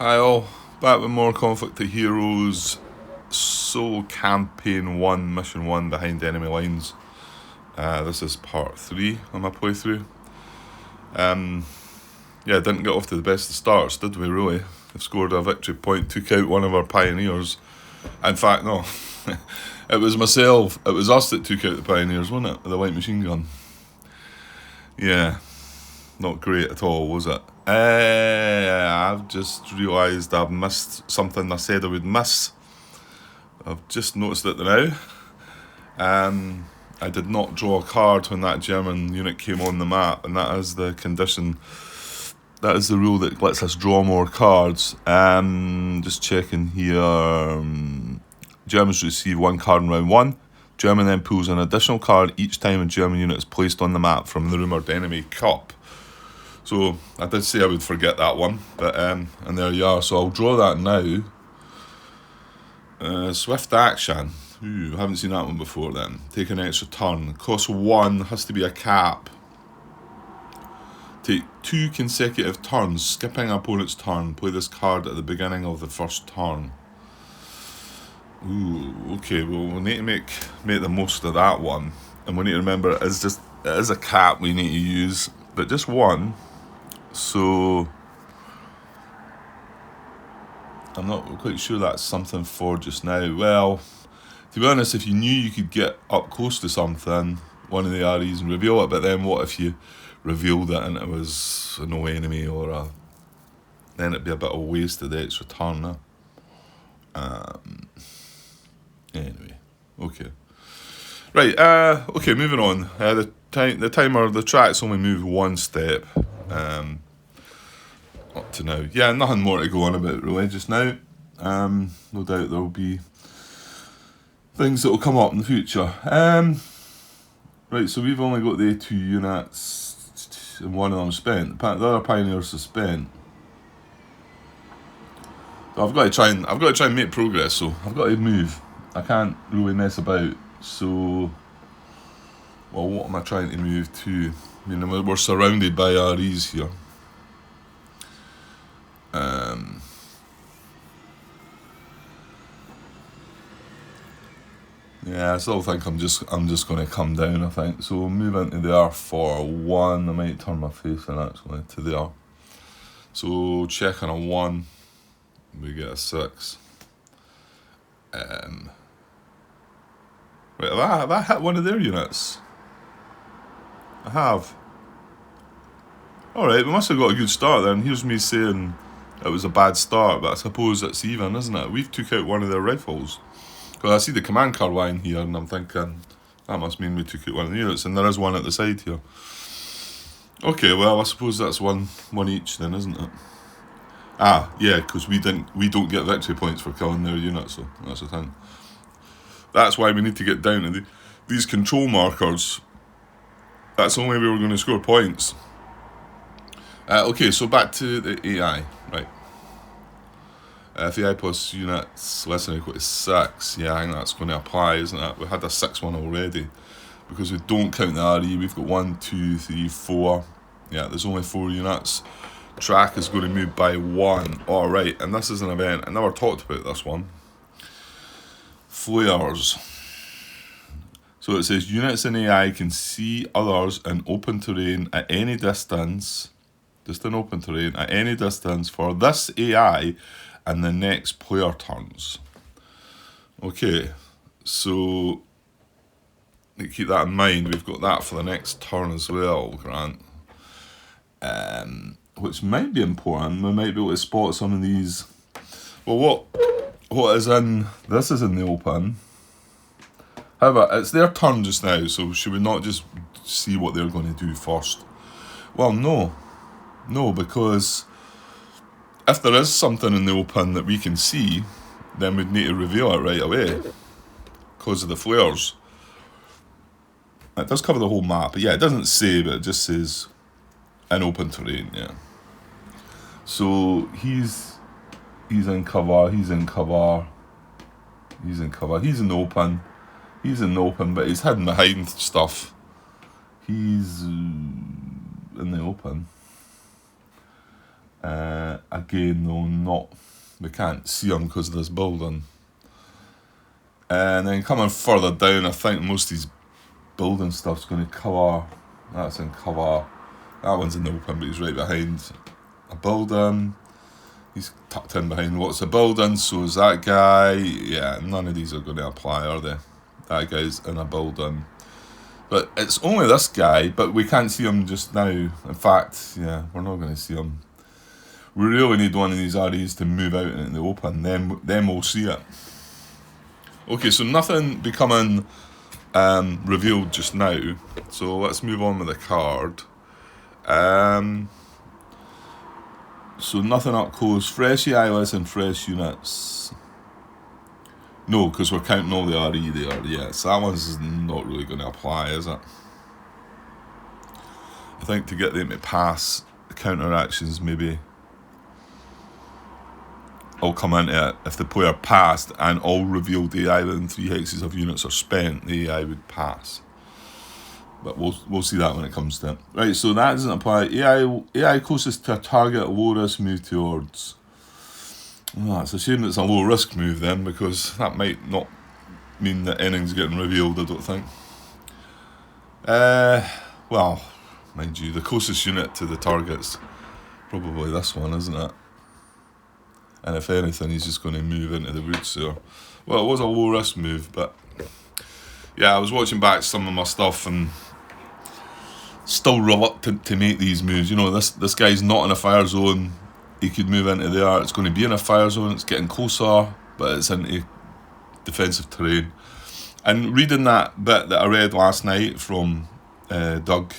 Hi all, back with more Conflict of Heroes Solo Campaign 1, Mission 1, Behind Enemy Lines. This is part 3 of my playthrough. Didn't get off to the best of starts, did we really? We've scored a victory point, took out one of our pioneers. In fact, no, it was us that took out the pioneers, wasn't it? With the light machine gun. Yeah, not great at all, was it? I've just realised I've missed something I said I would miss. I've just noticed it now. I did not draw a card when that German unit came on the map, and that is the condition. That is the rule that lets us draw more cards. Just checking here. Germans receive one card in round 1. German then pulls an additional card each time a German unit is placed on the map from the rumoured enemy cup. So I did say I would forget that one, but and there you are. So I'll draw that now. Swift action. Ooh, I haven't seen that one before then. Take an extra turn. Cost 1, has to be a cap. Take 2 consecutive turns, skipping opponent's turn. Play this card at the beginning of the first turn. Ooh, okay, well we need to make the most of that one. And we need to remember it is a cap we need to use, but just one. So I'm not quite sure that's something for just now. Well, to be honest, if you knew you could get up close to something, one of the REs, and reveal it, but then what if you revealed it and it was no enemy then it'd be a bit of a waste of the extra turn. Anyway, okay. Right, okay, moving on. The track's only moved one step up to now. Yeah, nothing more to go on about really just now. No doubt there'll be things that will come up in the future. Right, so we've only got the 2 units and one of them spent. The other pioneers are spent. So I've got to try and make progress, so I've got to move. I can't really mess about. So, well, what am I trying to move to? I mean, we're surrounded by REs here. Yeah, I still think I'm just going to come down, I think. So we'll move into there for 1. I might turn my face in actually to there. So check on a 1, we get a 6. Right, have I hit one of their units? I have. Alright, we must have got a good start then. Here's me saying it was a bad start, but I suppose it's even, isn't it? We've took out one of their rifles. Because I see the command car line here, and I'm thinking, that must mean we took out one of the units, and there is one at the side here. Okay, well, I suppose that's one each then, isn't it? Ah, yeah, because we don't get victory points for killing their units, so that's the thing. That's why we need to get down to these control markers. That's the only way we're going to score points. Okay, so back to the AI, right. If AI plus units less than or equal to 6, yeah, I think that's going to apply, isn't it? We had a 6 one already. Because we don't count the RE, we've got 1, 2, 3, 4. Yeah, there's only 4 units. Track is going to move by 1. Alright, and this is an event. I never talked about this one. Flares. So it says units in AI can see others in open terrain at any distance. Just in open terrain at any distance for this AI and the next player turns. Okay, so keep that in mind. We've got that for the next turn as well, Grant. Which might be important. We might be able to spot some of these. Well, what is in this is in the open. However, it's their turn just now, so should we not just see what they're going to do first? Well, no, because if there is something in the open that we can see, then we'd need to reveal it right away because of the flares. It does cover the whole map, but yeah, it doesn't say, but it just says in open terrain, yeah. So he's in cover, he's in cover, he's in cover, he's in the open, but he's hidden behind stuff. He's in the open. Again, though, we can't see him because of this building. And then coming further down, I think most of these building stuff's going to cover. That's in cover. That one's in the open, but he's right behind a building. He's tucked in behind what's a building, so is that guy. Yeah, none of these are going to apply, are they? That guy's in a building. But it's only this guy, but we can't see him just now. In fact, yeah, we're not going to see him. We really need one of these REs to move out into the open, then we'll see it. Okay, so nothing becoming revealed just now. So let's move on with the card. So nothing up close. Fresh EILS and fresh units. No, because we're counting all the RE there. Yeah, so that one's not really going to apply, is it? I think to get them to pass, the counter actions maybe all come into it. If the player passed and all revealed AI within 3 hexes of units are spent, the AI would pass. But we'll see that when it comes to it. Right, so that doesn't apply. AI closest to a target, low risk move towards. Oh, it's a shame it's a low risk move then, because that might not mean that anything's getting revealed, I don't think. Well, mind you, the closest unit to the target's probably this one, isn't it? And if anything, he's just going to move into the woods there. Well, it was a low risk move, but yeah, I was watching back some of my stuff and still reluctant to make these moves. You know, this guy's not in a fire zone. He could move into there. It's going to be in a fire zone. It's getting closer, but it's into defensive terrain. And reading that bit that I read last night from Doug,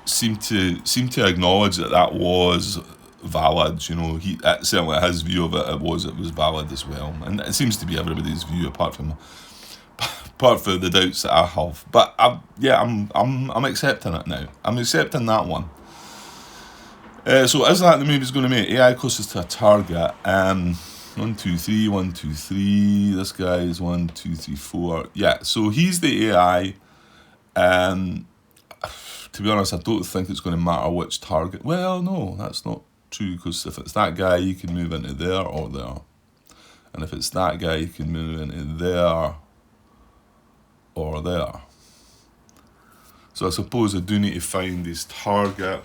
seemed to acknowledge that was valid. You know, he certainly his view of it was valid as well, and it seems to be everybody's view apart from the doubts that I have. But I'm accepting it now. I'm accepting that one. So is that the move he's going to make? AI closest to a target. 1, 2, 3, 1, 2, 3. This guy is 1, 2, 3, 4. Yeah, so he's the AI. To be honest, I don't think it's going to matter which target. Well, no, that's not true, because if it's that guy, you can move into there or there. And if it's that guy, you can move into there or there. So I suppose I do need to find his target.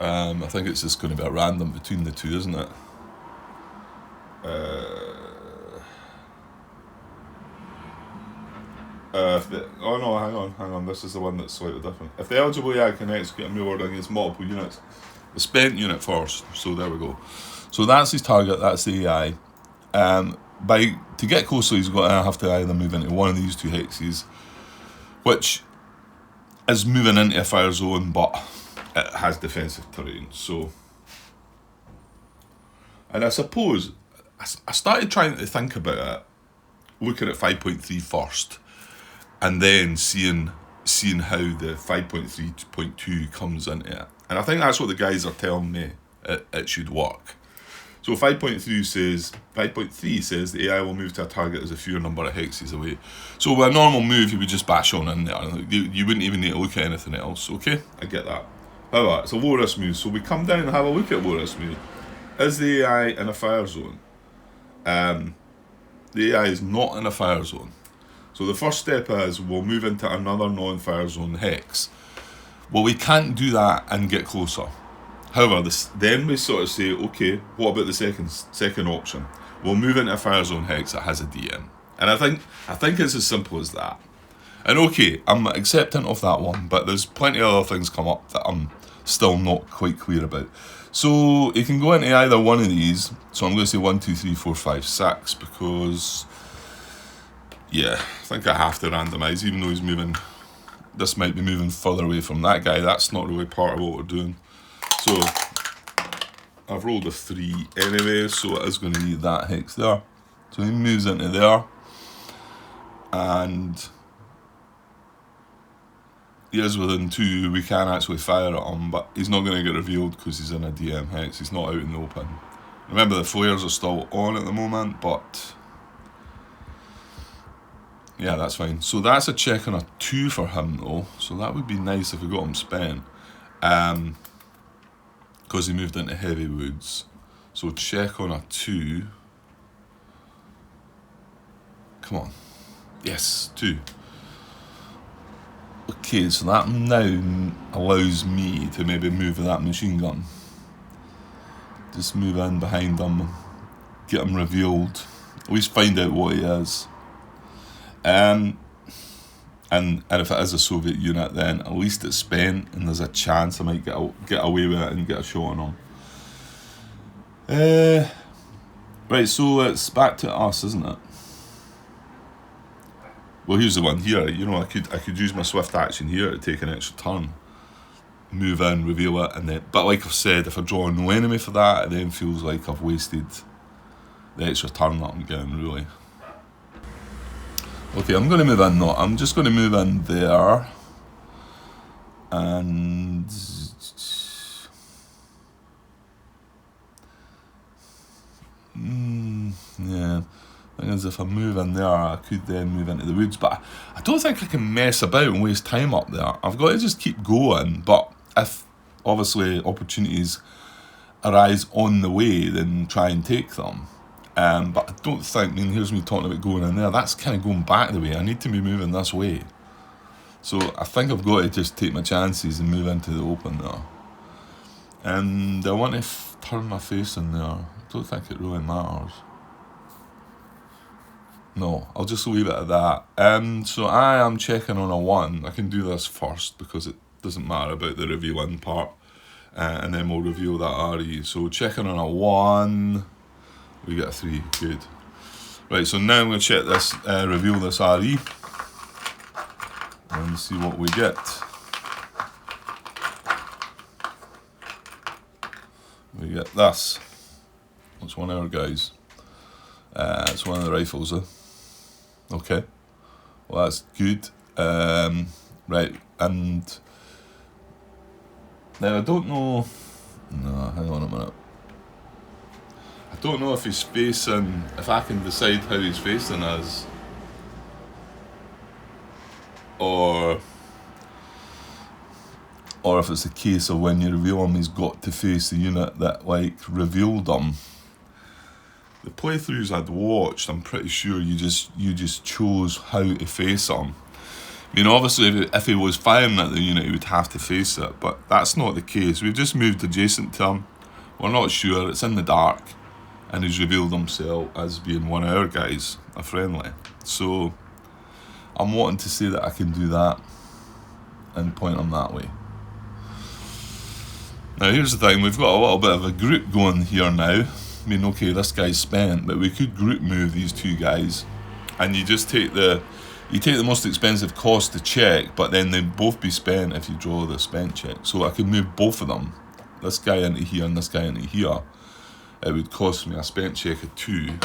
I think it's just going to be a random between the two, isn't it? Hang on, this is the one that's slightly different. If the eligible AI can execute a move order against multiple units, the spent unit first. So there we go. So that's his target, that's the AI. To get closer, he's going to have to either move into one of these 2 hexes, which is moving into a fire zone, but it has defensive terrain. So, and I suppose I started trying to think about it, looking at 5.3 first, and then seeing how the 5.3.2 comes into it. And I think that's what the guys are telling me it should work. So 5.3 says the AI will move to a target as a fewer number of hexes away. So with a normal move, you would just bash on in there. You wouldn't even need to look at anything else. Okay, I get that. However, it's a low risk move. So we come down and have a look at low risk move. Is the AI in a fire zone? The AI is not in a fire zone. So the first step is we'll move into another non-fire zone hex. Well, we can't do that and get closer. However, then we sort of say, okay, what about the second option? We'll move into a fire zone hex that has a DM. And I think it's as simple as that. And okay, I'm accepting of that one, but there's plenty of other things come up that I'm still not quite clear about. So it can go into either one of these. So I'm going to say 1, 2, 3, 4, 5, 6, because yeah, I think I have to randomise, even though he's moving. This might be moving further away from that guy. That's not really part of what we're doing. So I've rolled a 3 anyway, so it is going to need that hex there. So he moves into there, and he is within 2. We can actually fire at him, but he's not going to get revealed because he's in a DM hex. He's not out in the open. Remember, the flares are still on at the moment, but yeah, that's fine. So that's a check on a 2 for him though, so that would be nice if we got him spent. because he moved into heavy woods. So check on a 2. Come on. Yes, 2. Okay, so that now allows me to maybe move with that machine gun. Just move in behind him, get him revealed, at least find out what he is. And if it is a Soviet unit, then at least it's spent, and there's a chance I might get away with it and get a shot on him. Right, so it's back to us, isn't it? Well, here's the one here. You know, I could use my swift action here to take an extra turn, move in, reveal it, and then. But like I've said, if I draw no enemy for that, it then feels like I've wasted the extra turn that I'm getting, really. Okay, I'm going to move in. No, I'm just going to move in there, and yeah. Thing is, if I move in there, I could then move into the woods, but I don't think I can mess about and waste time up there. I've got to just keep going, but if obviously opportunities arise on the way, then try and take them. But I don't think, here's me talking about going in there, that's kind of going back the way. I need to be moving this way. So I think I've got to just take my chances and move into the open there. And I want to turn my face in there. I don't think it really matters. No, I'll just leave it at that. So I am checking on a 1. I can do this first because it doesn't matter about the revealing part. And then we'll reveal that RE. So checking on a 1. We get a 3. Good. Right, so now I'm going to check this, reveal this RE. And see what we get. We get this. That's one of our guys. It's one of the rifles, Okay. Well, that's good. Right, and now I don't know. No, hang on a minute. I don't know if he's facing. If I can decide how he's facing us, or if it's a case of when you reveal him, he's got to face the unit that revealed him. The playthroughs I'd watched, I'm pretty sure you just chose how to face him. Obviously, if he was firing at the unit, he would have to face it, but that's not the case. We've just moved adjacent to him. We're not sure. It's in the dark, and he's revealed himself as being one of our guys, a friendly. So I'm wanting to say that I can do that and point him that way. Now, here's the thing. We've got a little bit of a group going here now. Okay, this guy's spent, but we could group move these 2 guys, and you just take the most expensive cost to check, but then they'd both be spent if you draw the spent check. So I could move both of them, this guy into here and this guy into here. It would cost me a spent check of 2.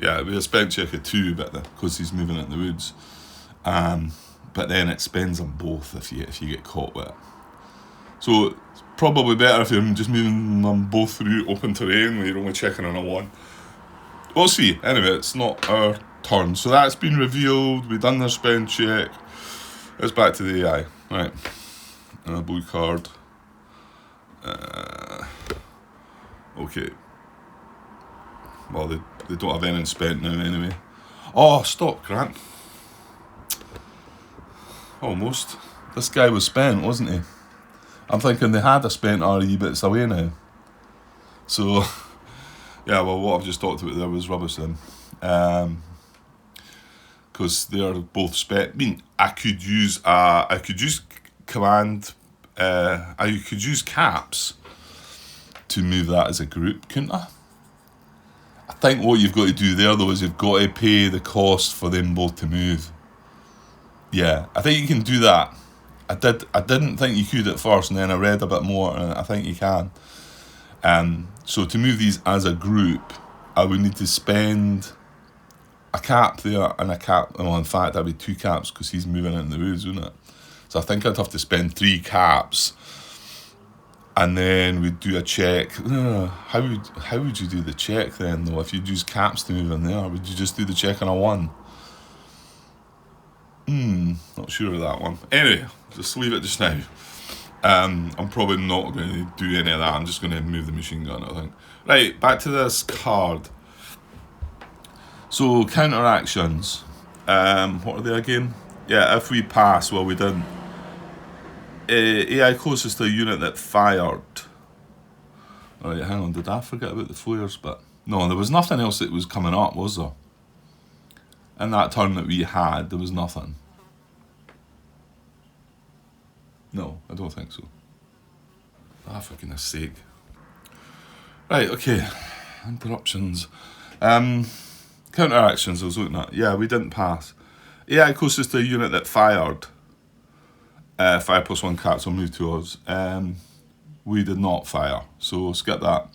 Yeah, it'd be a spent check of 2, but because he's moving in the woods. But then it spends them both if you get caught with it. So it's probably better if you're just moving them both through open terrain where you're only checking on a 1. We'll see. Anyway, it's not our turn. So that's been revealed. We've done the spend check. It's back to the AI. Right. And a blue card. Okay. Well, they don't have anything spent now anyway. Oh, stop, Grant. Almost. This guy was spent, wasn't he? I'm thinking they had a spent RE, but it's away now. So, yeah, well, what I've just talked about there was rubbish then. Because they're both spent. I could use command, I could use caps to move that as a group, couldn't I? I think what you've got to do there, though, is you've got to pay the cost for them both to move. Yeah, I think you can do that. I didn't think you could at first, and then I read a bit more, and I think you can. So to move these as a group, I would need to spend a cap there and a cap. Well, in fact, that'd be 2 caps because he's moving in the woods, wouldn't it? So I think I'd have to spend 3 caps, and then we'd do a check. How would you do the check then, though? If you'd use caps to move in there, would you just do the check on a 1? Not sure of that one. Anyway, just leave it just now. I'm probably not going to do any of that. I'm just going to move the machine gun, I think. Right, back to this card. So, counteractions. What are they again? Yeah, if we pass, well, we didn't. AI closest to a unit that fired. Alright, hang on, did I forget about the flares bit? No, there was nothing else that was coming up, was there? In that turn that we had, there was nothing. No, I don't think so. Ah, for goodness sake. Right, okay. Interruptions. Counteractions I was looking at. Yeah, we didn't pass. AI closest to a unit that fired. 5+1 caps will move towards. We did not fire, so skip that.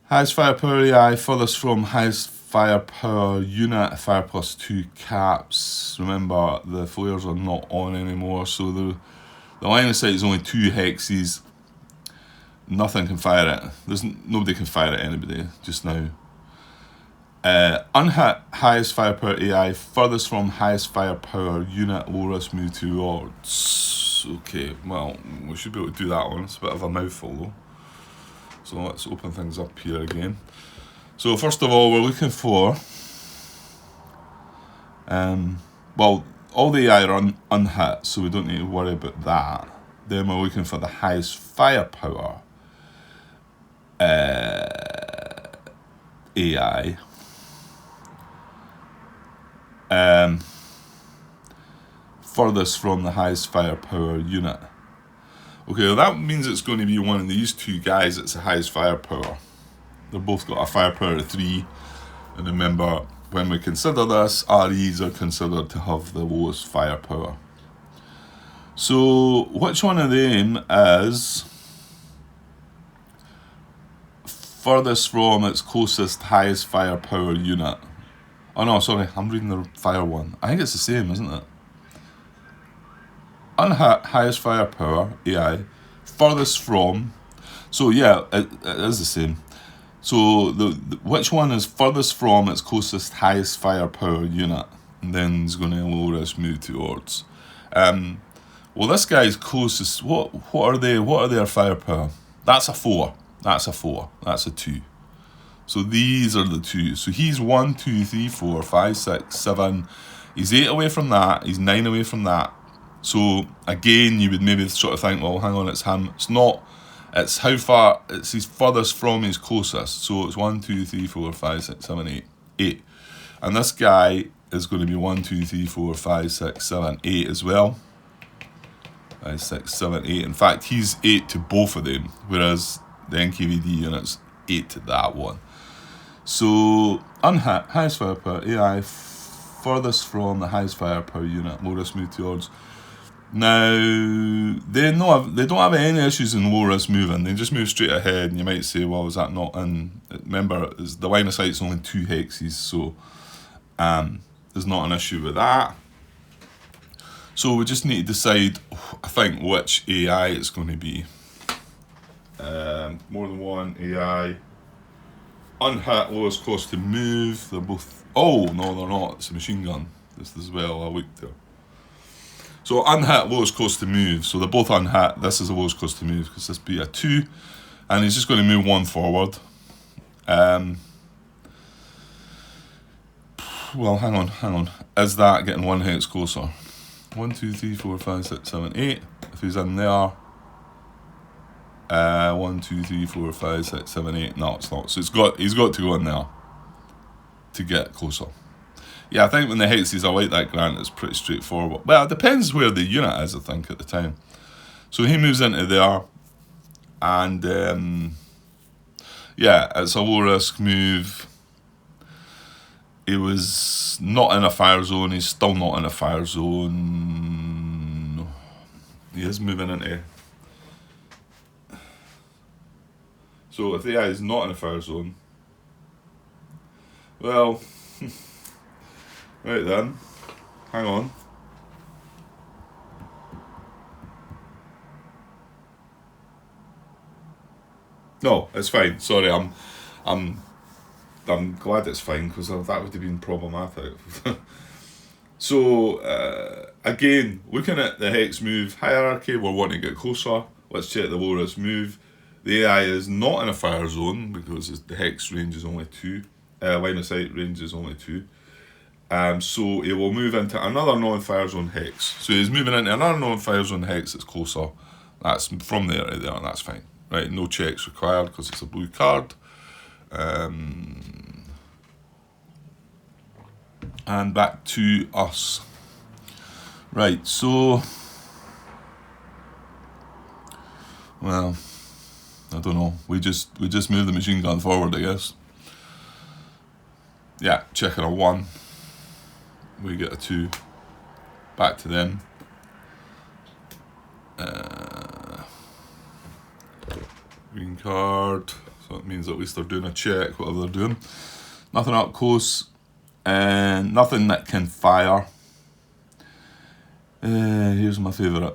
Highest firepower AI, furthest from highest firepower unit, fire +2 caps. Remember, the flares are not on anymore, so the line of sight is only 2 hexes. Nothing can fire it. Nobody can fire at anybody just now. Unhit, highest firepower AI, furthest from highest firepower unit, low risk move towards. Okay, well, we should be able to do that one. It's a bit of a mouthful though. So let's open things up here again. So first of all, we're looking for, well, all the AI are unhit, so we don't need to worry about that. Then we're looking for the highest firepower AI. Furthest from the highest firepower unit. Okay, well that means it's going to be one of these two guys that's the highest firepower. They've both got a firepower of 3. And remember, when we consider this, REs are considered to have the lowest firepower. So, which one of them is furthest from its closest highest firepower unit? Oh no, sorry, I'm reading the fire one. I think it's the same, isn't it? Unhit, highest firepower, AI, furthest from. So yeah, it is the same. So which one is furthest from its closest highest firepower unit? And then it's going to low risk move towards. Well, this guy's closest. What are they? What are their firepower? That's a 4. That's a 4. That's a 2. So these are the 2. So he's 1, 2, 3, 4, 5, 6, 7. He's 8 away from that. He's 9 away from that. So again, you would maybe sort of think, well, hang on, it's him. It's not. It's how far. It's his furthest from his closest. So it's 1, 2, 3, 4, 5, 6, 7, 8. 8. And this guy is going to be 1, 2, 3, 4, 5, 6, 7, 8 as well. 5, 6, 7, 8. In fact, he's 8 to both of them, whereas the NKVD unit's 8 to that one. So unhit, highest firepower AI, furthest from the highest firepower unit, low risk move towards. Now they don't have any issues in low risk moving. They just move straight ahead, and you might say, well, is that not in? Remember, the line of sight's only 2 hexes, so there's not an issue with that. So we just need to decide, I think, which AI it's going to be. More than one AI. Unhit, lowest cost to move. They're both. Oh no, they're not. It's a machine gun. This as well. I looked there. So unhit, lowest cost to move. So they're both unhit. This is the lowest cost to move because this be a 2, and he's just going to move 1 forward. Well, hang on. Is that getting 1 hex closer? 1, 2, 3, 4, 5, 6, 7, 8. If he's in there. 1, 2, 3, 4, 5, 6, 7, 8. No, it's not. So he's got to go in there to get closer. Yeah, I think when the hexes are like that, Grant, it's pretty straightforward. Well, it depends where the unit is, I think, at the time. So he moves into there, and yeah, it's a low risk move. He was not in a fire zone. He's still not in a fire zone. He is moving into. So if the AI is not in a fire zone, well, right then, hang on. No, it's fine. Sorry, I'm glad it's fine because that would have been problematic. So, again, looking at the hex move hierarchy, we're wanting to get closer. Let's check the low risk move. The AI is not in a fire zone because the hex range is only 2. Line of sight range is only 2. So it will move into another non-fire zone hex. So he's moving into another non-fire zone hex that's closer. That's from there to there, and that's fine. Right, no checks required because it's a blue card. And back to us. Right, so, well, I don't know. We just move the machine gun forward, I guess. Yeah, checking a 1. We get a 2. Back to them. Green card. So it means at least they're doing a check, whatever they're doing. Nothing up close. And nothing that can fire. Here's my favourite.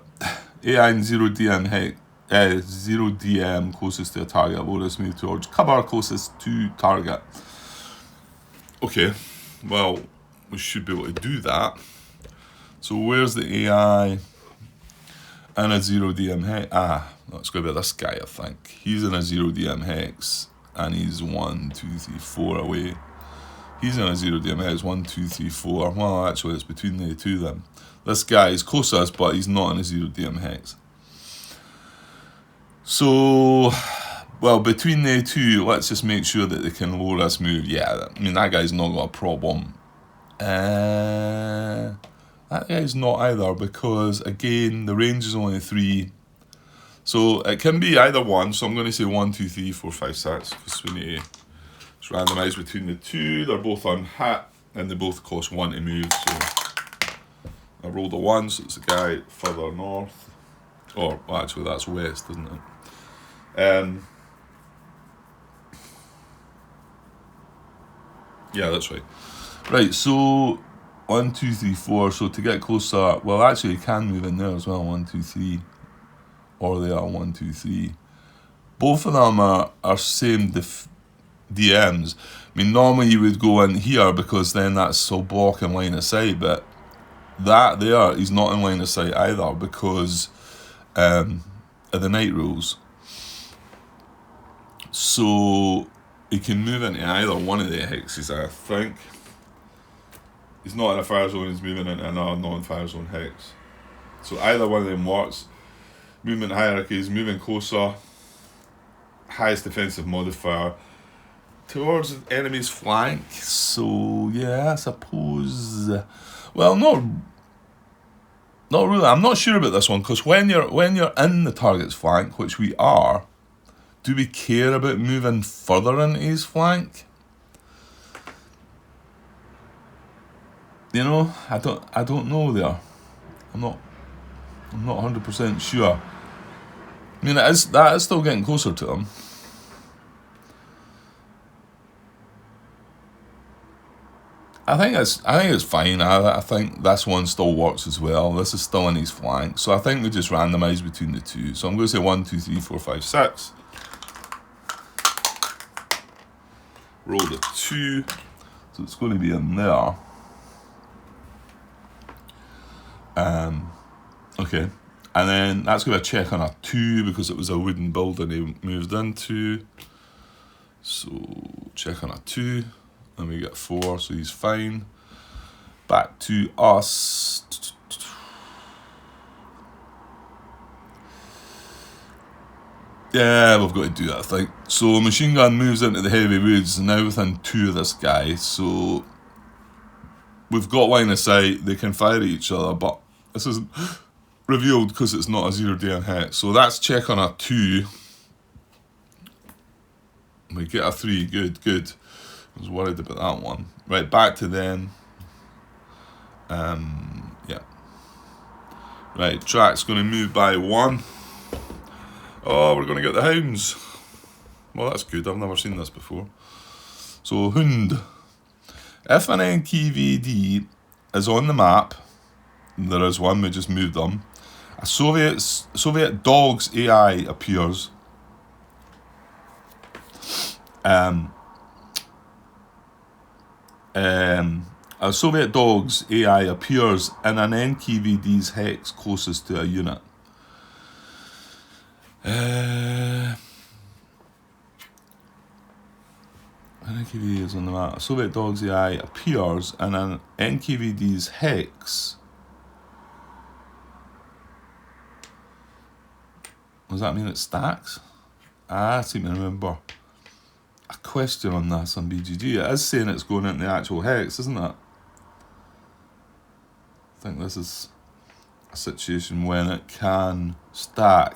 AI and 0DM hex. 0DM closest to a target. Low risk move towards cover closest to target. Okay, well, we should be able to do that. So where's the AI and a 0DM hex? That's going to be this guy, I think. He's in a 0DM hex and he's 1, 2, 3, 4 away. He's in a 0DM hex, 1, 2, 3, 4. Well, actually, it's between the two then. This guy is closest, but he's not in a 0DM hex. So, well, between the two, let's just make sure that they can low risk move. Yeah, I mean, that guy's not got a problem. That guy's not either because, again, the range is only 3. So it can be either one. So I'm going to say 1, 2, 3, 4, 5, 6 because we need to just randomise between the two. They're both on hat and they both cost 1 to move. So I rolled a 1, so it's a guy further north. Or, well, actually, that's west, isn't it? Yeah, that's right. Right, so 1, 2, 3, 4. So to get closer, well, actually, you can move in there as well. 1, 2, 3. Or they are 1, 2, 3. Both of them are same DMs. I mean, normally you would go in here because then that's so block in line of sight, but that there is not in line of sight either because of the night rules. So he can move into either one of the hexes, I think. He's not in a fire zone, he's moving into another non-fire zone hex. So either one of them works. Movement hierarchy is moving closer. Highest defensive modifier towards the enemy's flank. So yeah, I suppose. Well, not really. I'm not sure about this one because when you're in the target's flank, which we are, do we care about moving further into his flank? You know, I don't know there. I'm not 100% sure. I mean, that is still getting closer to him. I think it's fine. I think this one still works as well. This is still in his flank, so I think we just randomise between the two. So I'm going to say 1, 2, 3, 4, 5, 6. Roll the 2, so it's going to be in there. Okay, and then that's going to check on a 2 because it was a wooden building he moved into. So check on a 2, and we get 4, so he's fine. Back to us. Yeah, we've got to do that, I think. So machine gun moves into the heavy woods, now within 2 of this guy. So we've got line of sight, they can fire at each other, but this isn't revealed because it's not a 0DM hit. So that's check on a 2. We get a 3, good. I was worried about that one. Right, back to them. Yeah. Right, track's going to move by 1. Oh, we're going to get the hounds. Well, that's good. I've never seen this before. So, Hund. If an NKVD is on the map, there is one, we just moved them. A Soviet dog's AI appears. A Soviet dog's AI appears in an NKVD's hex closest to a unit. NKVD is on the map. A Soviet dog's AI appears in an NKVD's hex. Does that mean it stacks? I seem to remember a question on this on BGG. It is saying it's going into the actual hex, isn't it? I think this is a situation when it can stack.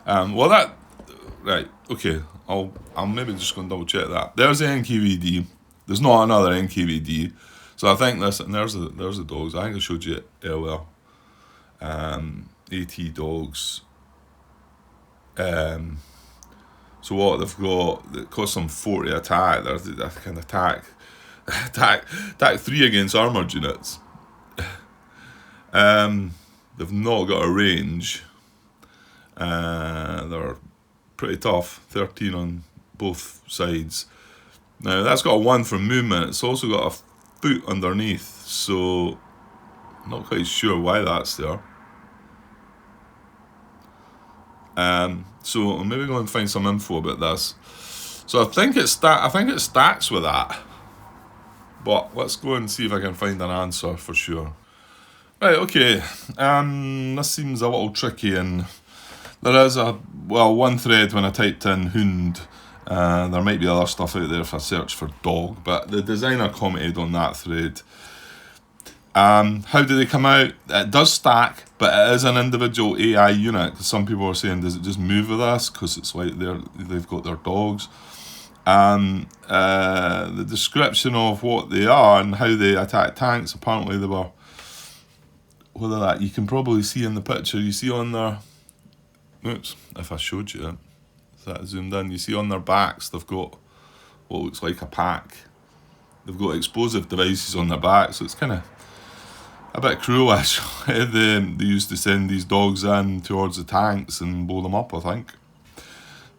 Right, okay, I'm maybe just going to double check that. There's the NKVD. There's not another NKVD. So I think this, and there's the dogs. I think I showed you it earlier. AT dogs. So what they've got, it costs them 40 attack. They can attack 3 against armoured units. They've not got a range. They're pretty tough, 13 on both sides. Now that's got a 1 for movement. It's also got a foot underneath, so I'm not quite sure why that's there. So I'm maybe going to find some info about this. So I think it stacks with that. But let's go and see if I can find an answer for sure. Right, okay. This seems a little tricky, and there is one thread when I typed in Hund. There might be other stuff out there if I search for dog, but the designer commented on that thread. How do they come out? It does stack, but it is an individual AI unit. Some people are saying, does it just move with us? Because it's like they've got their dogs. The description of what they are and how they attack tanks, apparently they were, whether that you can probably see in the picture, you see on their, oops, if I showed you it, if that zoomed in, you see on their backs they've got what looks like a pack. They've got explosive devices on their back, so it's kind of a bit cruel actually. They used to send these dogs in towards the tanks and blow them up, I think.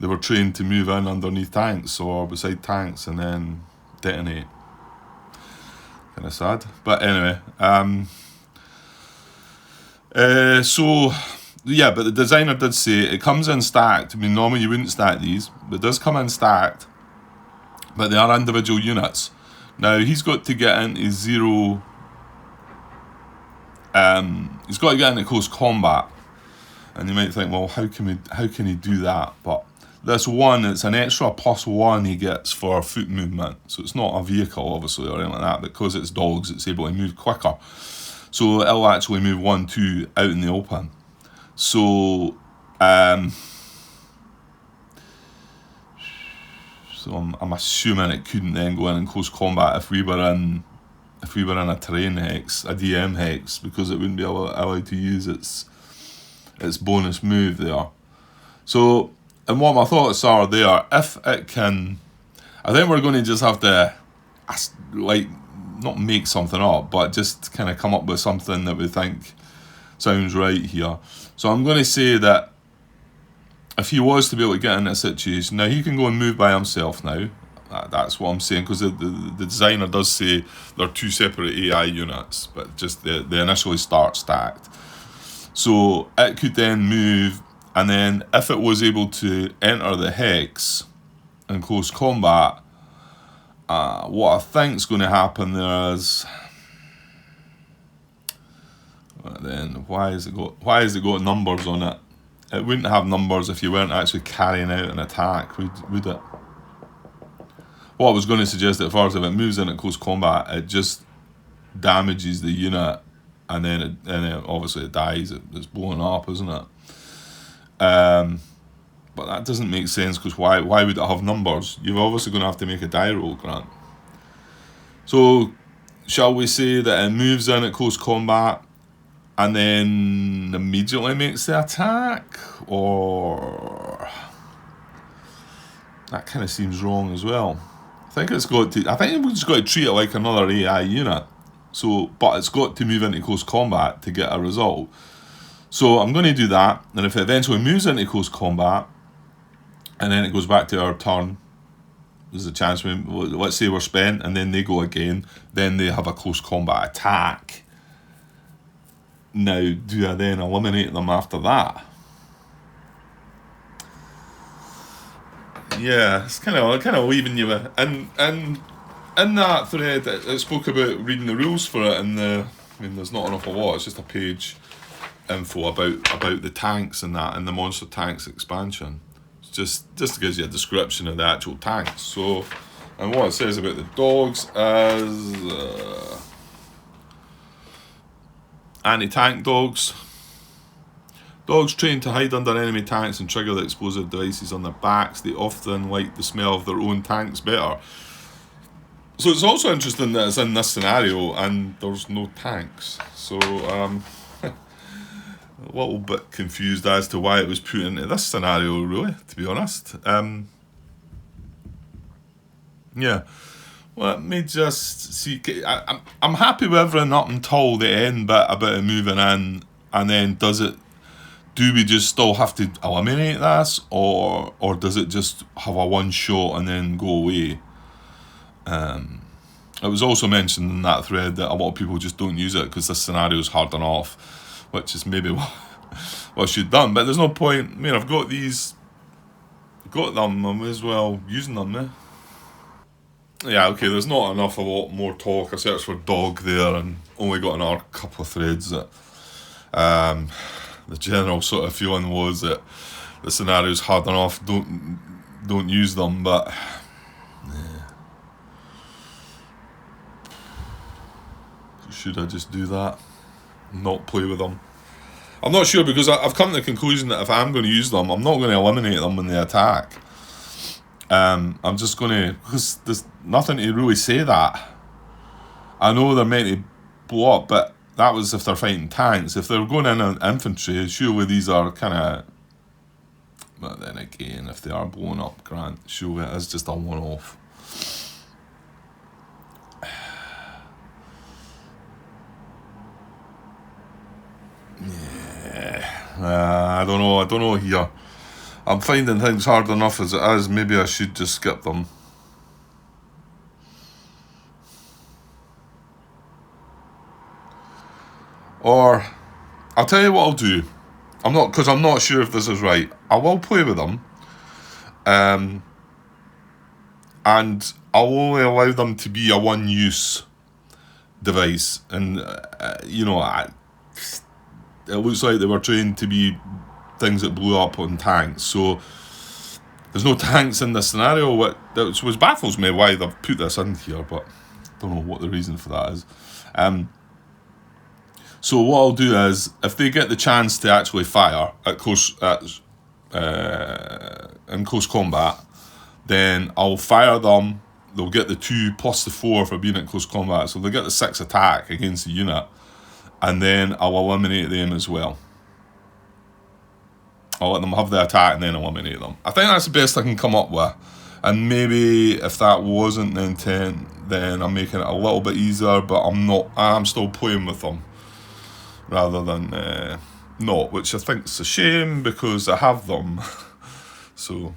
They were trained to move in underneath tanks or beside tanks and then detonate. Kind of sad. But anyway, but the designer did say it comes in stacked. I mean, normally you wouldn't stack these, but it does come in stacked. But they are individual units. Now, he's got to get into zero... he's got to get into close combat. And you might think, well, how can he do that? But this one, it's an extra +1 he gets for foot movement. So it's not a vehicle, obviously, or anything like that. Because it's dogs, it's able to move quicker. So it'll actually move 1, 2 out in the open. So, I'm assuming it couldn't then go in close combat if we were in a terrain hex, a DM hex, because it wouldn't be allowed to use its bonus move there. So, and what my thoughts are there, if it can, I think we're going to just have to, like, not make something up, but just kind of come up with something that we think sounds right here. So I'm going to say that if he was to be able to get in a situation, now he can go and move by himself now. That's what I'm saying, because the designer does say they're 2 separate AI units, but just they initially start stacked. So it could then move, and then if it was able to enter the hex in close combat, what I think is going to happen there is, then why has it got numbers on it? It wouldn't have numbers if you weren't actually carrying out an attack, would it? What I was going to suggest at first, if it moves in at close combat, it just damages the unit, and then obviously it dies. It's blown up, isn't it? But that doesn't make sense, because why would it have numbers? You're obviously going to have to make a die roll, Grant. So, shall we say that it moves in at close combat and then immediately makes the attack? Or that kind of seems wrong as well. I think we've just got to treat it like another AI unit. So, but it's got to move into close combat to get a result. So I'm going to do that, and if it eventually moves into close combat, and then it goes back to our turn, there's a chance let's say we're spent and then they go again, then they have a close combat attack. Now, do I then eliminate them after that? Yeah, it's kind of leaving you with, and in that thread it spoke about reading the rules for it, and there's not an awful lot. It's just a page info about the tanks and that, and the monster tanks expansion. It's just gives you a description of the actual tanks. So, and what it says about the dogs is anti-tank dogs. Dogs trained to hide under enemy tanks and trigger the explosive devices on their backs. They often like the smell of their own tanks better. So it's also interesting that it's in this scenario and there's no tanks. So a little bit confused as to why it was put into this scenario, really, to be honest. Yeah. Well, let me just see. I'm happy with everything up until the end bit about it moving in, and then do we just still have to eliminate this, or does it just have a one shot and then go away? It was also mentioned in that thread that a lot of people just don't use it because this scenario is hard enough, which is maybe what I should have done. But there's no point. I mean, I've got them. I may as well using them. Yeah, okay. There's not a lot more talk. I searched for dog there and only got another couple of threads that. The general sort of feeling was that the scenario's hard enough, don't use them, but yeah. Should I just do that? Not play with them? I'm not sure, because I've come to the conclusion that if I'm going to use them, I'm not going to eliminate them when they attack. I'm just going to, because there's nothing to really say that. I know they're meant to blow up, but that was if they're fighting tanks. If they're going in on infantry, surely these are kind of... But then again, if they are blowing up, Grant, surely it is just a one-off. Yeah, I don't know here. I'm finding things hard enough as it is. Maybe I should just skip them. Or, I'll tell you what I'll do. I'm not sure if this is right. I will play with them. And I'll only allow them to be a one-use device. And, it looks like they were trained to be things that blew up on tanks. So, there's no tanks in this scenario, which baffles me why they've put this in here, but I don't know what the reason for that is. So what I'll do is, if they get the chance to actually fire in close combat, then I'll fire them. They'll get the 2 plus the 4 for being at close combat, so they'll get the 6 attack against the unit, and then I'll eliminate them as well. I'll let them have the attack and then eliminate them. I think that's the best I can come up with. And maybe if that wasn't the intent, then I'm making it a little bit easier, but I'm still playing with them rather than not, which I think is a shame because I have them. So,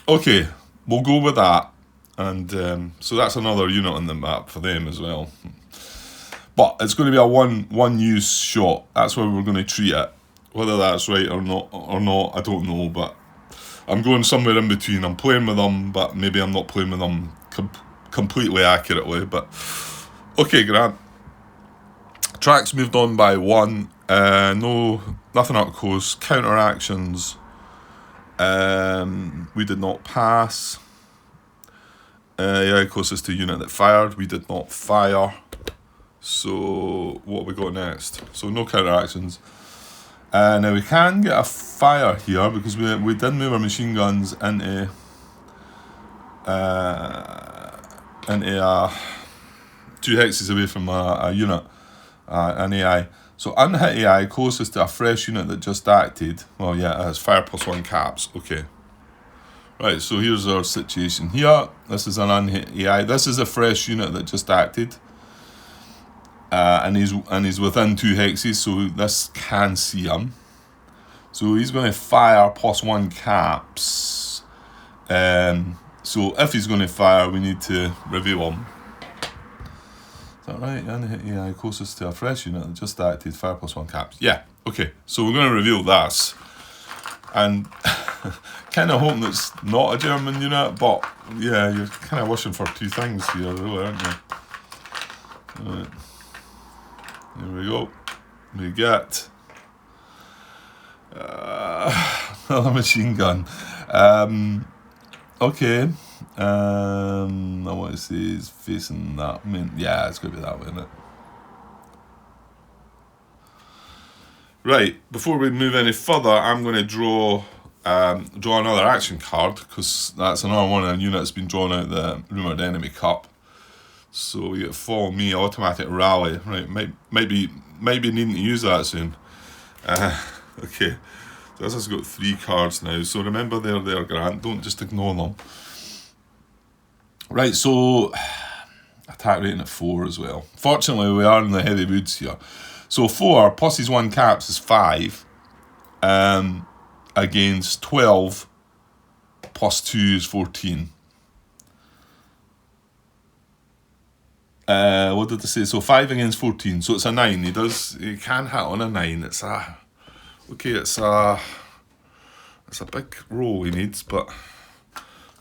okay, we'll go with that. And so that's another unit on the map for them as well. But it's going to be a one-use shot. That's where we're going to treat it. Whether that's right or not, I don't know. But I'm going somewhere in between. I'm playing with them, but maybe I'm not playing with them completely accurately. But okay, Grant. Tracks moved on by 1. Nothing up close. Counteractions. We did not pass. Closest to unit that fired. We did not fire. So what have we got next? So no counteractions. Now we can get a fire here because we did move our machine guns into 2 hexes away from a unit, an AI. So unhit AI closest to a fresh unit that just acted. Well, yeah, it has fire +1 caps. Okay. Right, so here's our situation here. This is an unhit AI. This is a fresh unit that just acted. And he's within 2 hexes, so this can see him. So he's going to fire +1 caps. So if he's going to fire, we need to reveal him. Is that right? Yeah, closest to a fresh unit that just acted, fire +1 caps. Yeah, okay. So we're going to reveal this. And kind of hoping it's not a German unit, but yeah, you're kind of wishing for two things here, really, aren't you? Right. There we go. We get another machine gun. Okay. I want to say is facing that. I mean, yeah, it's going to be that way, isn't it? Right. Before we move any further, I'm going to draw another action card, because that's another one of the units been drawn out the Rumoured Enemy Cup. So we get Follow Me, Automatic Rally. Right. Maybe needing to use that soon. Okay. So this has got 3 cards now. So remember they're there, Grant. Don't just ignore them. Right, so attack rating at 4 as well. Fortunately, we are in the heavy woods here. So 4 plus his 1 caps is 5. Against 12 plus 2 is 14. What did I say? So 5 against 14. So it's a 9. He can hit on a 9. It's a big roll he needs, but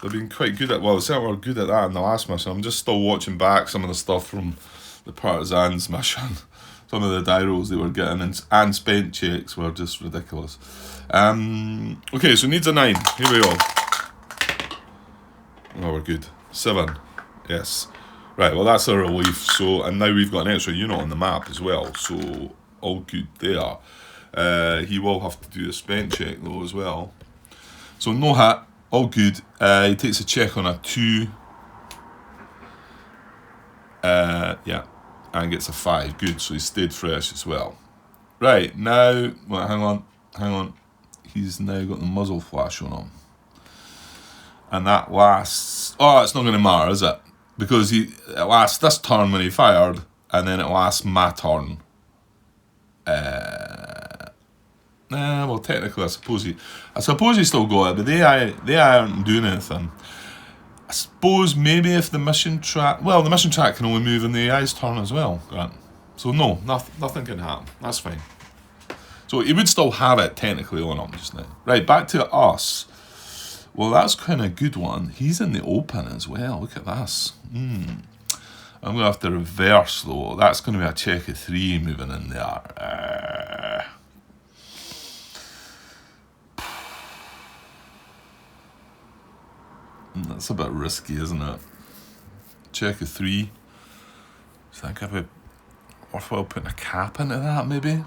they've been quite good at, well, they were good at that in the last mission. I'm just still watching back some of the stuff from the Partisans mission. Some of the die rolls they were getting and spent checks were just ridiculous. Okay, so needs a 9. Here we go. Oh, we're good. 7. Yes. Right, well, that's a relief. So, and now we've got an extra unit on the map as well. So, all good there. He will have to do a spent check though as well. So no hit, all good. He takes a check on a 2. Yeah, and gets a 5. Good, so he stayed fresh as well. Right, now, well, hang on. He's now got the muzzle flash on him. And that lasts, it's not going to matter, is it? Because it lasts this turn when he fired, and then it lasts my turn. Well, technically, I suppose he still got it, but they aren't doing anything. I suppose maybe if the mission track, the mission track can only move in the AI's turn as well, Grant. So no, nothing can happen. That's fine. So he would still have it technically on him just now. Right, back to us. Well, that's kind of a good one. He's in the open as well. Look at this. I'm going to have to reverse though. That's going to be a check of 3 moving in there. That's a bit risky, isn't it? Check of 3. Do you think it'd be worthwhile putting a cap into that, maybe?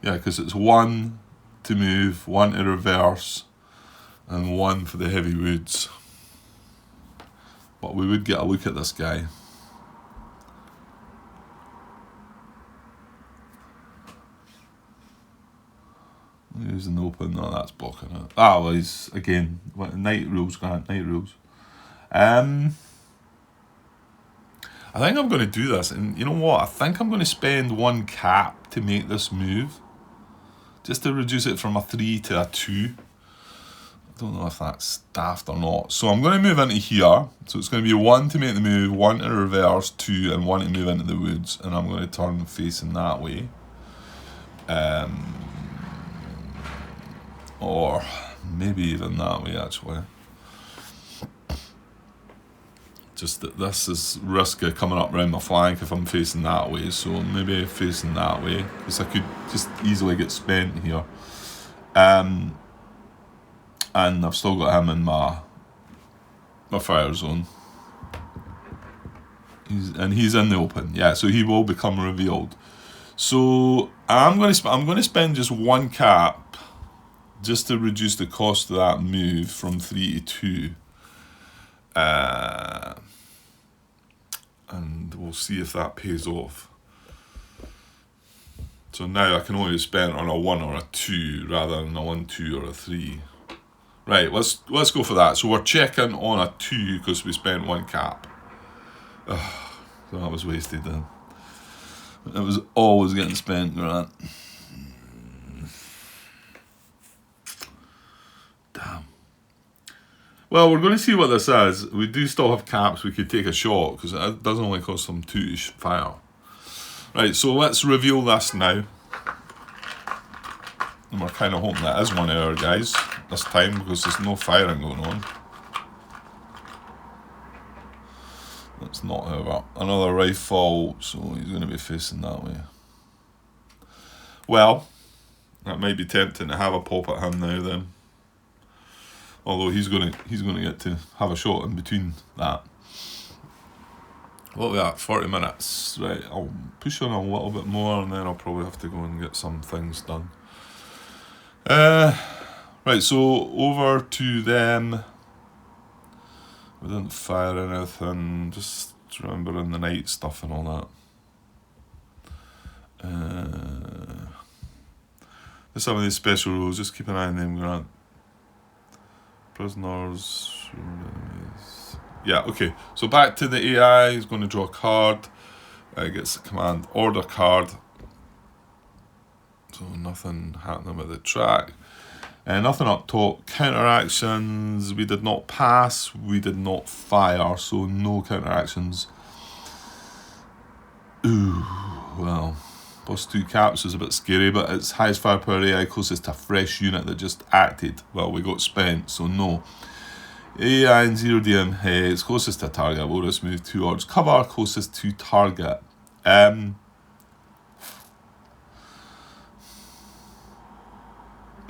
Yeah, because it's 1 to move, 1 to reverse, and 1 for the heavy woods. But we would get a look at this guy. He's in the open. No, that's blocking it. Well, he's again night rules, Grant. Night rules. I think I'm going to do this, and you know what? I think I'm going to spend 1 cap to make this move, just to reduce it from a 3 to a 2. I don't know if that's daft or not. So I'm going to move into here. So it's going to be 1 to make the move, 1 to reverse, 2, and 1 to move into the woods. And I'm going to turn facing that way. Or maybe even that way, actually. Just that this is risky coming up around my flank if I'm facing that way. So maybe facing that way, because I could just easily get spent here. And I've still got him in my fire zone. He's in the open. Yeah, so he will become revealed. So I'm going to spend just 1 cap just to reduce the cost of that move from 3 to 2. And we'll see if that pays off. So now I can only be spent on a 1 or a 2 rather than a 1, 2 or a 3. Right, let's go for that. So we're checking on a 2 because we spent 1 cap. So that was wasted then. It was always getting spent, Grant. Well, we're going to see what this is. We do still have caps. We could take a shot because it does only cost them 2 to fire. Right, so let's reveal this now. And we're kind of hoping that is 1 hour, guys, this time, because there's no firing going on. That's not, however. Another rifle, so he's going to be facing that way. Well, that might be tempting to have a pop at him now then. Although he's going to get to have a shot in between that. What are we at? 40 minutes. Right, I'll push on a little bit more and then I'll probably have to go and get some things done. Right, so over to them. We didn't fire anything, just remembering the night stuff and all that. There's some of these special rules, just keep an eye on them, Grant. Prisoners. Yeah, okay. So back to the AI, he's going to draw a card. Gets the command order card. So nothing happening with the track. Nothing up top. Counteractions, we did not pass, we did not fire, so no counteractions. Ooh, well, plus 2 caps is a bit scary, but it's highest firepower AI closest to a fresh unit that just acted. Well, we got spent, so no. AI and 0DM heads, closest to target, we'll just move 2 odds. Cover, closest to target.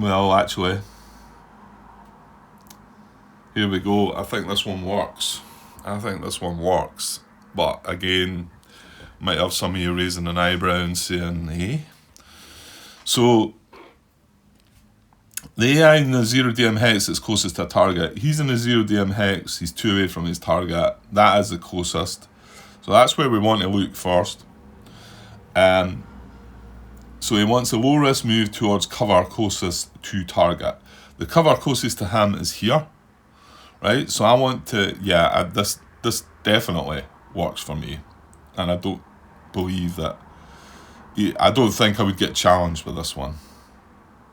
Well, actually, here we go. I think this one works. But again, might have some of you raising an eyebrow and saying, hey. So, the AI in the 0DM hex is closest to a target. He's in the 0DM hex, he's 2 away from his target. That is the closest. So that's where we want to look first. So he wants a low risk move towards cover closest to target. The cover closest to him is here, right? So I want to, this definitely works for me, and I don't believe that. I don't think I would get challenged with this one.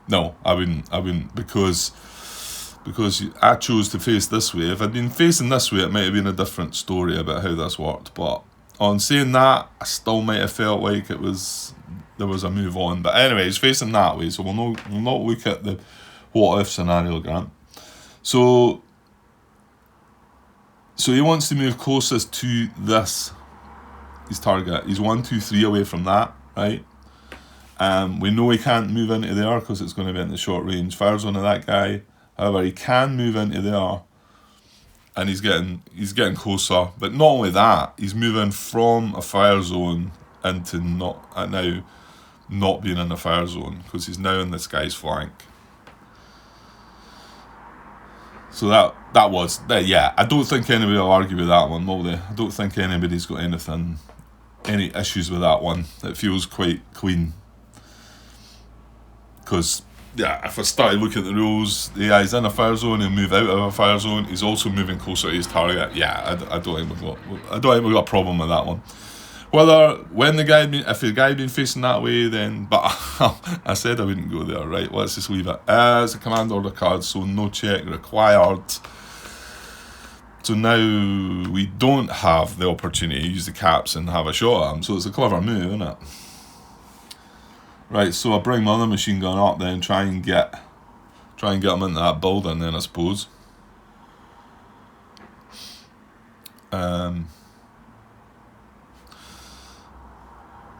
No, I wouldn't, because I chose to face this way. If I'd been facing this way, it might have been a different story about how this worked. But on saying that, I still might have felt like there was a move on. But anyway, he's facing that way, so we'll not look at the what if scenario, Grant. So he wants to move closest to this, his target. He's 1, 2, 3 away from that, right? We know he can't move into there because it's going to be in the short range fire zone of that guy. However, he can move into there, and he's getting closer. But not only that, he's moving from a fire zone into not being in the fire zone, because he's now in this guy's flank. So that was yeah. I don't think anybody will argue with that one, will they? I don't think anybody's got any issues with that one. It feels quite clean. Because if I started looking at the rules, yeah, he's in a fire zone, he'll move out of a fire zone. He's also moving closer to his target. Yeah, I don't think we've got a problem with that one. If the guy had been facing that way, then, but I said I wouldn't go there, right? Let's just leave it. It's a command order card, so no check required. So now we don't have the opportunity to use the caps and have a shot at him, so it's a clever move, isn't it? Right, so I bring my other machine gun up then, try and get him into that building then, I suppose.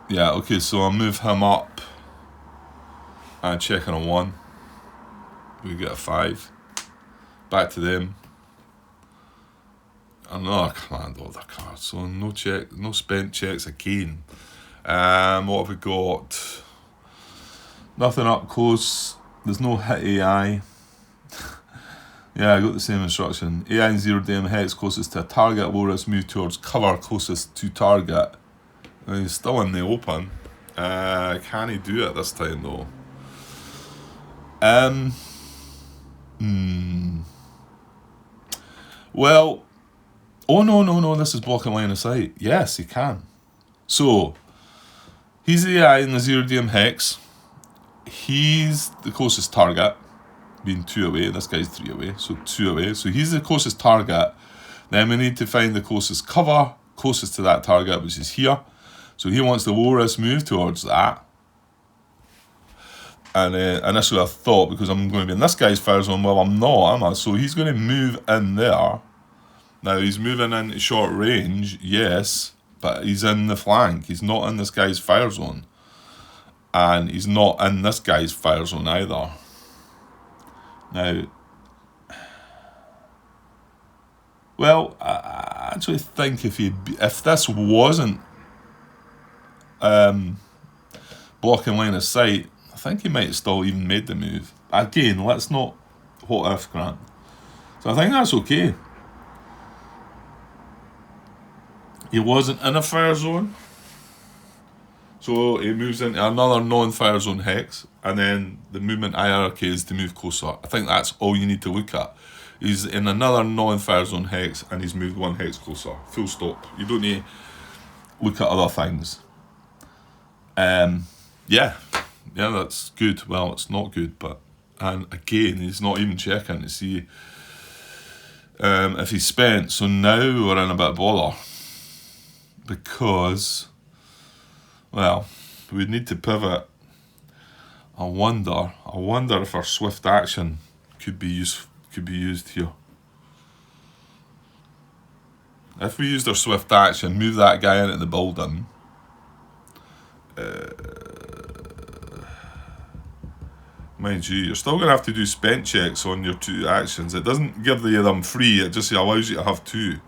Yeah, okay, so I'll move him up and check on a 1. We get a 5. Back to them. Another command order card, so no spent checks again. What have we got? Nothing up close. There's no hit AI. Yeah, I got the same instruction. AI in 0DM hex closest to a target. Low risk move towards cover closest to target. And he's still in the open. Can he do it this time though? Well, oh no, this is blocking line of sight. Yes, he can. So, he's the AI in the 0DM hex. He's the closest target, being 2 away. This guy's 3 away, so 2 away. So he's the closest target. Then we need to find the closest cover, closest to that target, which is here. So he wants the low risk move towards that. And initially I thought, because I'm going to be in this guy's fire zone, well, I'm not, am I? So he's going to move in there. Now he's moving into short range, yes, but he's in the flank. He's not in this guy's fire zone. And he's not in this guy's fire zone either. Now, well, I actually think if this wasn't blocking line of sight, I think he might have still even made the move. Again, let's not what if, Grant. So I think that's okay. He wasn't in a fire zone, so he moves into another non-fire zone hex, and then the movement hierarchy is to move closer. I think that's all you need to look at. He's in another non-fire zone hex, and he's moved 1 hex closer. Full stop. You don't need to look at other things. Yeah, that's good. Well, it's not good, but, and again, he's not even checking to see if he's spent. So now we're in a bit of bother, because, well, we need to pivot. I wonder if our swift action could be used here. If we used our swift action, move that guy into the building. Mind you, you're still going to have to do spent checks on your 2 actions. It doesn't give you them free, it just allows you to have 2.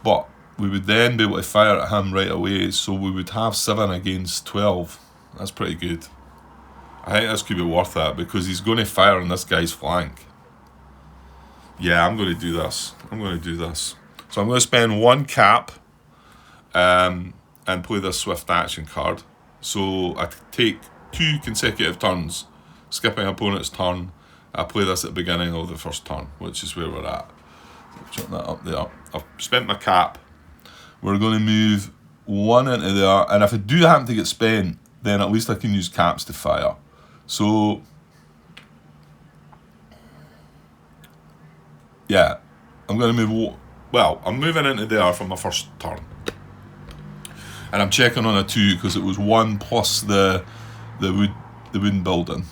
But we would then be able to fire at him right away, so we would have 7 against 12. That's pretty good. I think this could be worth it, because he's going to fire on this guy's flank. Yeah, I'm going to do this. So I'm going to spend 1 cap and play this swift action card. So I take 2 consecutive turns, skipping opponent's turn. I play this at the beginning of the first turn, which is where we're at. Chuck that up there. I've spent my cap. We're going to move 1 into there, and if I do happen to get spent, then at least I can use caps to fire. So, yeah, I'm going to move, well, I'm moving into there for my first turn. And I'm checking on a 2 because it was 1 plus the wooden building.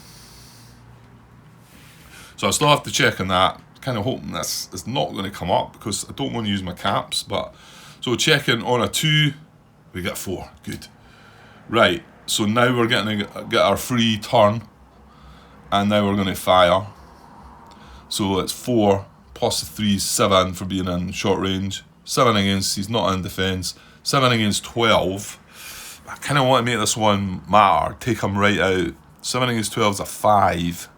So I still have to check on that. Kind of hoping this is not going to come up because I don't want to use my caps. But so checking on a 2, we get 4. Good. Right. So now we're getting to get our free turn, and now we're going to fire. So it's 4 plus the 3 is 7 for being in short range. 7 against, he's not in defence. 7 against 12. I kind of want to make this one matter. Take him right out. 7 against 12 is a 5.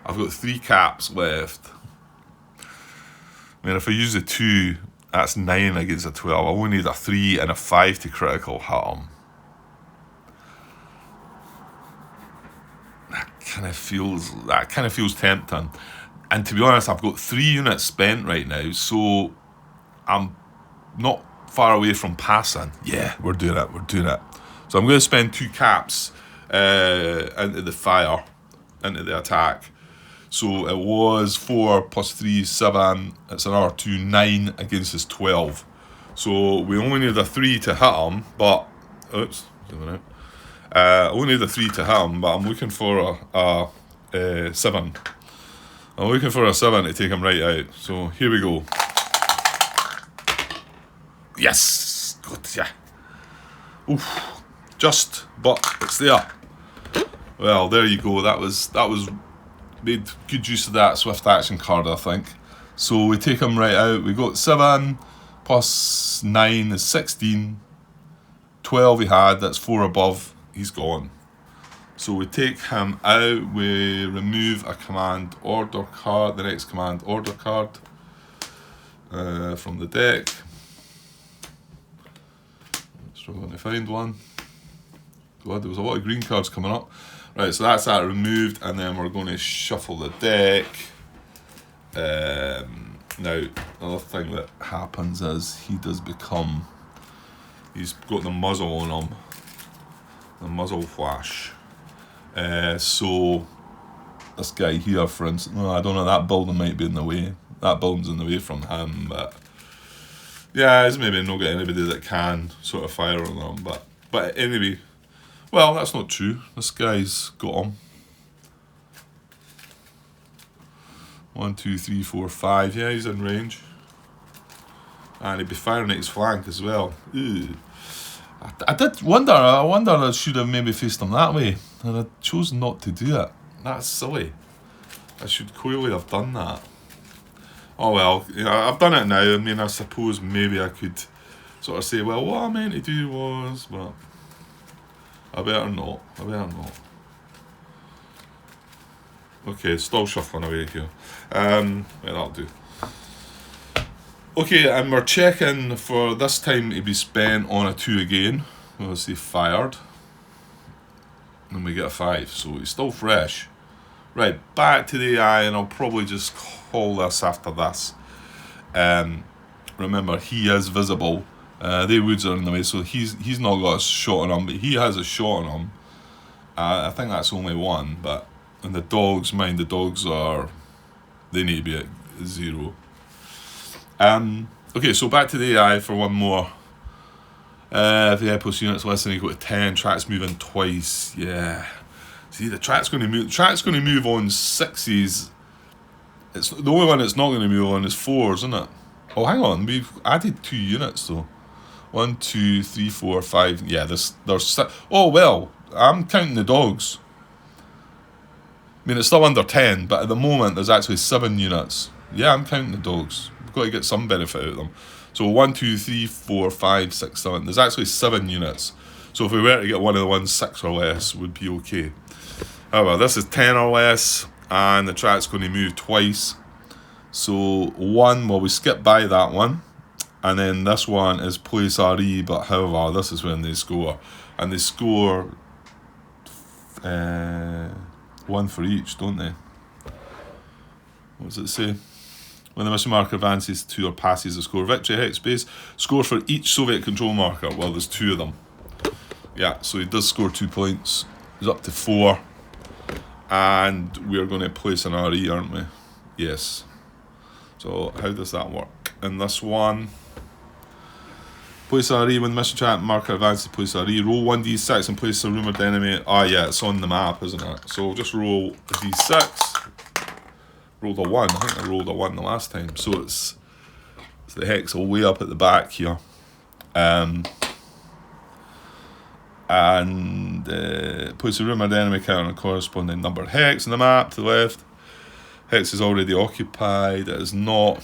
I've got 3 caps left. I mean, if I use a 2, that's 9 against a 12. I only need a 3 and a 5 to critical hit him. That kind of feels tempting. And to be honest, I've got 3 units spent right now, so I'm not far away from passing. Yeah, we're doing it. So I'm going to spend 2 caps into the fire, into the attack. So it was 4 plus 3 is 7. It's another 2, 9 against his 12. So we only need a 3 to hit him, but oops, only need a 3 to hit him, but I'm looking for a 7. I'm looking for a 7 to take him right out. So here we go. Yes, good, yeah. Oof, just, but it's there. Well, there you go. That was made good use of that swift action card, I think. So we take him right out. We got 7 plus 9 is 16. 12 he had, that's 4 above. He's gone. So we take him out. We remove a command order card, the next command order card from the deck. Struggling to find one. God, there was a lot of green cards coming up. Right, so that's that removed, and then we're going to shuffle the deck. Now, another thing that happens is he's got the muzzle on him. the muzzle flash. So this guy here, for instance, no, I don't know, that building might be in the way. That building's in the way from him, but yeah, he's maybe not got anybody that can sort of fire on them. But anyway, well, that's not true. This guy's got him. 1, 2, 3, 4, 5. Yeah, he's in range. And he'd be firing at his flank as well. Ew. I did wonder. I wonder I should have maybe faced him that way, and I chose not to do it. That's silly. I should clearly have done that. Oh well, I've done it now. I mean, I suppose maybe I could sort of say, well, what I meant to do was, but I better not. Okay, still shuffling away here. Yeah, that'll do. Okay, and we're checking for this time to be spent on a 2 again. We'll say fired. And we get a 5, so he's still fresh. Right, back to the AI, and I'll probably just call this after this. Remember, he is visible. The woods are in the way, so he's not got a shot on him, but he has a shot on him. I think that's only 1, but in the dogs' mind, the dogs they need to be at 0. Okay, so back to the AI for one more. If the outpost unit's listening, you go to 10, track's moving twice. Yeah. See, the track's going to move. The track's going to move on 6s. It's the only one it's not going to move on is 4s, isn't it? Oh, hang on, we've added 2 units though. 1, 2, 3, 4, 5. Yeah, there's 6. Oh well, I'm counting the dogs. I mean, it's still under 10, but at the moment there's actually 7 units. Yeah, I'm counting the dogs. We've got to get some benefit out of them. So 1, 2, 3, 4, 5, 6, 7. There's actually 7 units. So if we were to get one of the ones 6 or less, would be okay. However, this is 10 or less, and the track's going to move twice. So 1, well, we skip by that one, and then this one is place RE, but however, this is when they score. And they score 1 for each, don't they? What does it say? When the mission marker advances to or passes a score victory hex base, score for each Soviet control marker. Well, there's 2 of them. Yeah, so he does score 2 points. He's up to 4. And we're going to place an RE, aren't we? Yes. So how does that work? In this one, place RE when the mission track marker advances, place RE. Roll 1d6 and place a rumoured enemy. Ah, yeah, it's on the map, isn't it? So we'll just roll a d6. Rolled a 1. I think I rolled a 1 the last time. So it's the hex all way up at the back here. And puts a rumoured enemy count on a corresponding numbered hex on the map to the left. Hex is already occupied. It is not.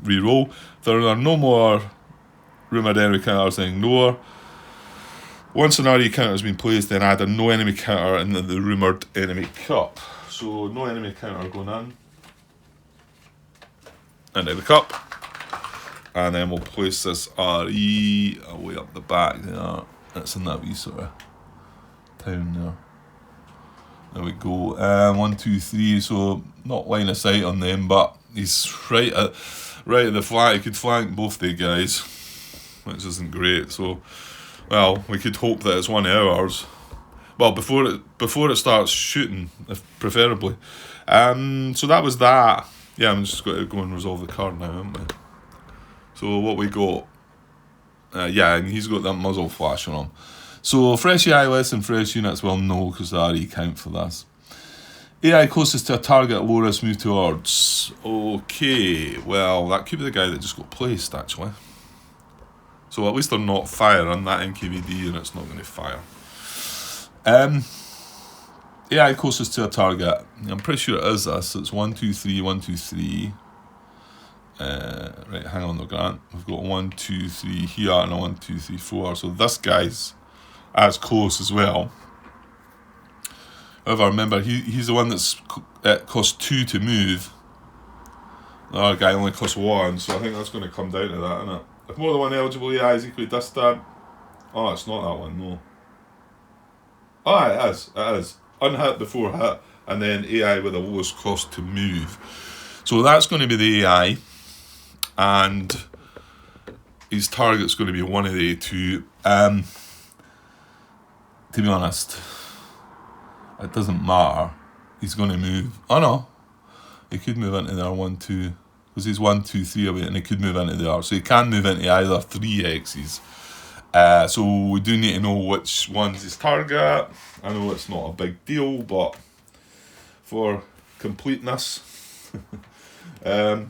Reroll. There are no more rumoured enemy counters, then ignore. Once an RE counter has been placed, then add a no enemy counter in the rumoured enemy cup. So no enemy counter going in. Into the cup. And then we'll place this RE way up the back there. It's in that wee sort of town there. There we go. 1, 2, 3. So not line of sight on them, but he's right at the flank. He could flank both the guys, which isn't great. So, well, we could hope that it's one of ours. Well, before it starts shooting, preferably. So that was that. Yeah, I'm just going to go and resolve the card now, haven't we? So what we got? Yeah, and he's got that muzzle flash on him. So fresh AI less than fresh units, well, no, because the RE count for this. AI closest to a target at low risk, move towards. Okay, well, that could be the guy that just got placed, actually. So at least they're not firing. That NKVD unit's not going to fire. AI closest to a target. I'm pretty sure it is this. It's 1, 2, 3, 1, 2, 3. Right, hang on though, Grant. We've got 1, 2, 3 here and a 1, 2, 3, 4. So this guy's as close as well. However, remember, he's the one that's costs 2 to move. The other guy only costs 1, so I think that's going to come down to that, isn't it? If more than one eligible AI is equally distant. Oh, it's not that one, no. Oh, it is. It is. Unhit before hit, and then AI with the lowest cost to move. So that's going to be the AI. And his target's going to be one of the 2. to be honest, it doesn't matter. He's going to move. Oh no, he could move into there 1, 2, because he's 1, 2, 3 away, and he could move into there. So he can move into either 3 X's. So we do need to know which one's his target. I know it's not a big deal, but for completeness, if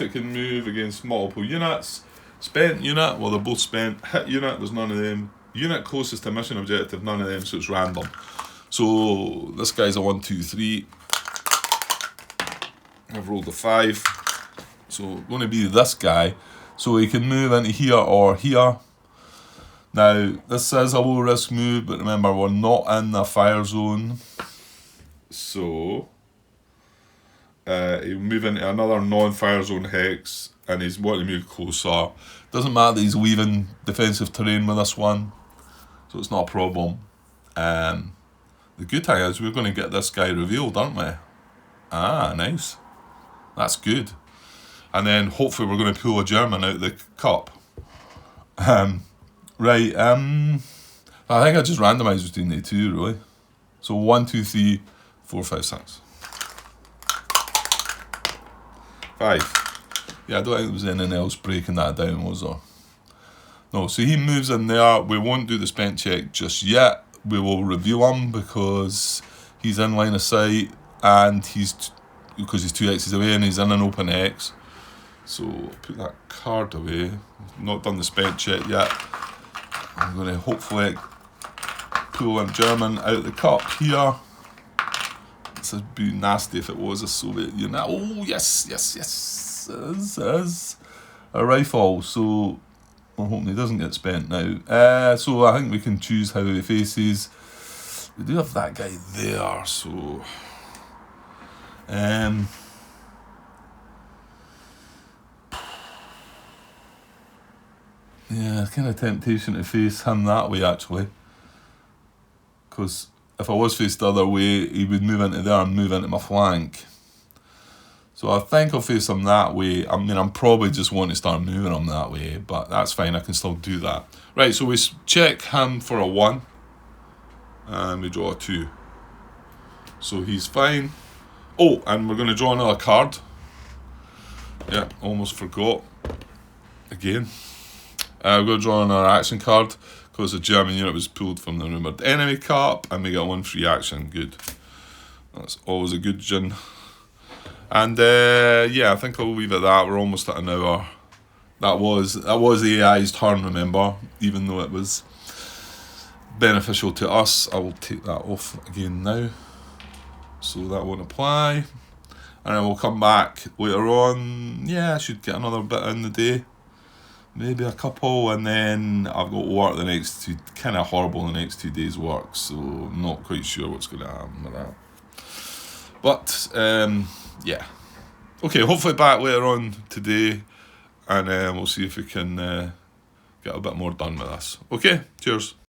it can move against multiple units, spent unit, well they're both spent, hit unit, there's none of them, unit closest to mission objective, none of them, so it's random. So this guy's a 1, 2, 3. I've rolled a 5, so it's going to be this guy. So he can move into here or here. Now, this is a low risk move, but remember, we're not in the fire zone. So, he'll move into another non-fire zone hex, and he's wanting to move closer. Doesn't matter that he's leaving defensive terrain with this one, so it's not a problem. The good thing is we're going to get this guy revealed, aren't we? Ah, nice. That's good. And then hopefully we're going to pull a German out of the cup. Right, I think I just randomised between the two, really. So 1, 2, 3, 4, 5, 6. 5. Yeah, I don't think there was anything else breaking that down, was there? No, so he moves in there. We won't do the spent check just yet. We will review him because he's in line of sight and because he's 2 X's away and he's in an open X. So put that card away. Not done the spent check yet. I'm going to hopefully pull a German out of the cup here. This would be nasty if it was a Soviet unit. Oh yes, yes, yes. This is a rifle. So we're hoping he doesn't get spent now. So I think we can choose how he faces. We do have that guy there, so yeah, kind of temptation to face him that way actually, because if I was faced the other way, he would move into there and move into my flank. So I think I'll face him that way. I mean, I'm probably just wanting to start moving him that way, but that's fine, I can still do that. Right, so we check him for a 1, and we draw a 2. So he's fine. Oh, and we're going to draw another card. Yeah, almost forgot. Again. We're going to draw another action card because the German unit was pulled from the rumoured enemy cup, and we get 1 free action. Good. That's always a good gin. And yeah, I think I'll leave it at that. We're almost at an hour. That was the AI's turn, remember, even though it was beneficial to us. I will take that off again now, so that won't apply. And then we'll come back later on. Yeah, I should get another bit in the day. Maybe a couple, and then I've got work the next 2, kind of horrible the next 2 days work, so I'm not quite sure what's going to happen with that. But, yeah. Okay, hopefully back later on today, and we'll see if we can get a bit more done with this. Okay, cheers.